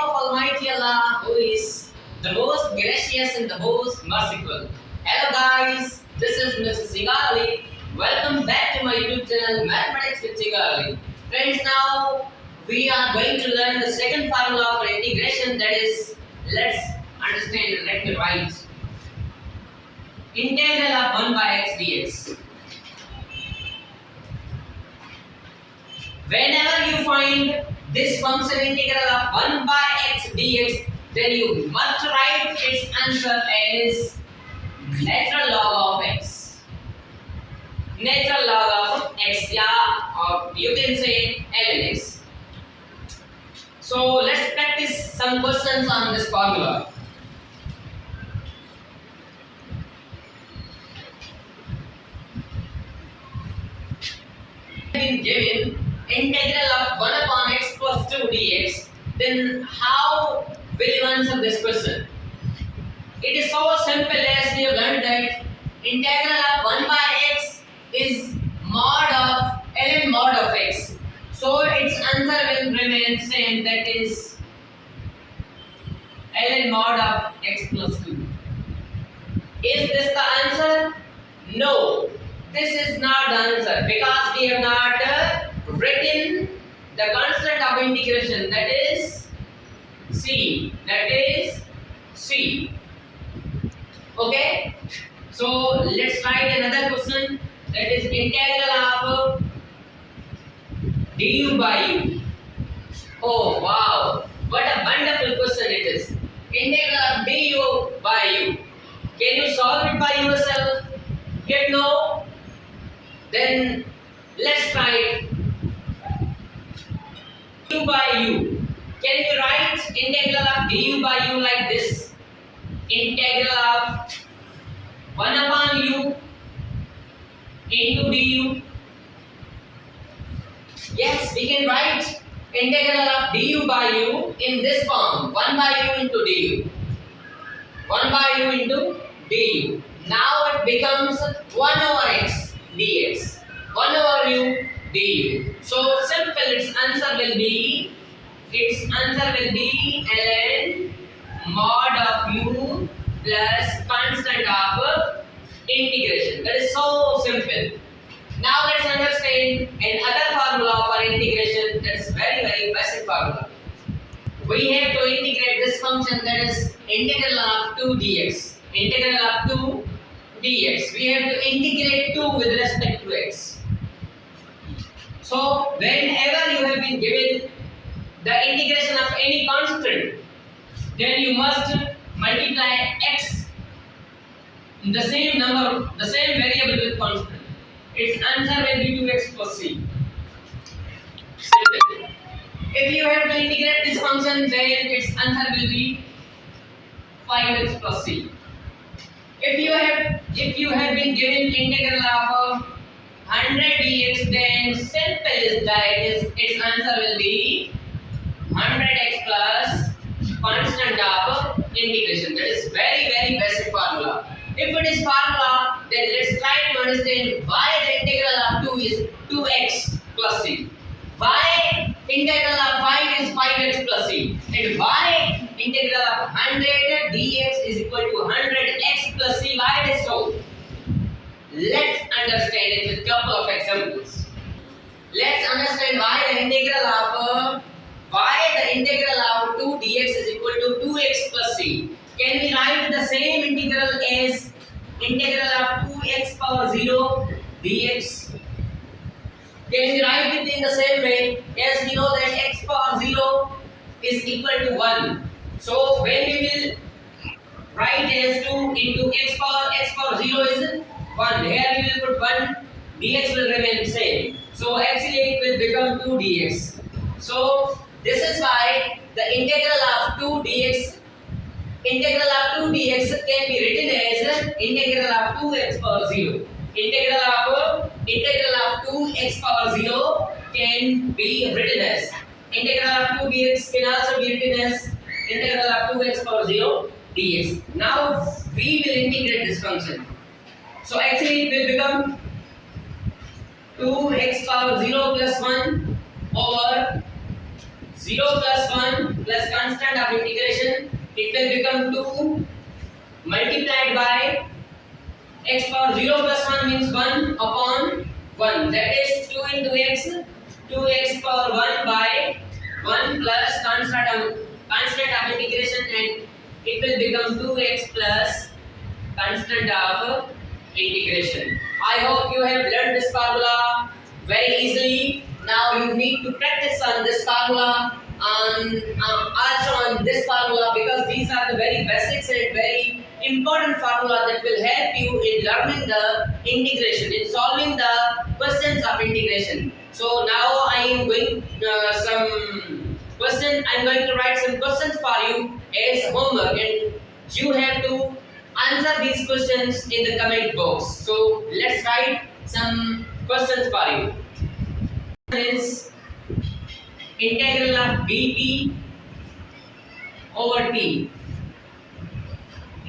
of Almighty Allah, who is the most gracious and the most merciful. Hello guys, this is Mr. Sigali. Welcome back to my YouTube channel Mathematics with Sigali. Friends, now we are going to learn the second formula for integration, that is, let's understand and let me write. Integral of 1 by x dx. Whenever you find this function integral of 1 by x dx, then you must write its answer as natural log of x. Natural log of x, yeah, or you can say ln x. So let's practice some questions on this formula. Been given integral of 1 upon x plus 2 dx, then how will you answer this question? It is so simple, as we have learned that integral of 1 by x is mod of ln mod of x. So its answer will remain same, that is ln mod of x plus 2. Is this the answer? No, this is not the answer, because we have not written the constant of integration, that is c. That is c. Okay, so let's write another question, that is integral of du by u. Oh wow, what a wonderful question it is. Integral of du by u. Can you solve it by yourself? If no, then let's try du by u. Can you write integral of du by u like this? Integral of 1 upon u into du. Yes, we can write integral of du by u in this form, 1 by u into du. 1 by u into du. Now it becomes 1 over x dx. 1 over u du. So simple, its answer will be ln mod of u plus constant of integration. That is so simple. Now let's understand another formula for integration, that is very basic formula. We have to integrate this function, that is integral of 2 dx. Integral of 2 dx. We have to integrate 2 with respect to x. So whenever you have been given the integration of any constant, then you must multiply x in the same number, the same variable with constant. Its answer will be 2x plus c. If you have to integrate this function, then its answer will be 5x plus c. If you have been given integral of 100 dx, then simple is that its answer will be 100x plus constant of integration. That is very basic formula. If it is formula, then let's try to understand why the integral of 2 is 2x plus c. Why integral of 5 is 5x plus c. And why integral of 100 dx is equal to 100x plus c. Why it is so? Let's understand it with couple of examples. Let's understand why the integral of 2 dx is equal to 2x plus c. Can we write the same integral as integral of 2x power 0 dx? Can we write it in the same way, as we know that x power 0 is equal to 1. So when we will write as 2 into x power 0 is 1. Here we will put 1, dx will remain same. So actually it will become 2 dx. So this is why the integral of 2 dx can be written as integral of 2x power 0. Integral of 2x power 0 can be written as integral of 2 dx can also be written as integral of 2x power 0 dx. Now we will integrate this function. So actually it will become 2x power 0 plus 1 over 0 plus 1 plus constant it will become 2 multiplied by x power 0 plus 1 means 1 upon 1. That is 2 into x, 2x power 1 by 1 plus constant of integration, and it will become 2x plus constant of integration. I hope you have learned this formula very easily. Now you need to practice on this formula, also on this formula, because these are the very basics and very important formula that will help you in learning the integration, in solving the questions of integration. So now I am going some questions. I am going to write some questions for you as homework, and you have to answer these questions in the comment box. So let's write some questions for you. Is integral of dt over t.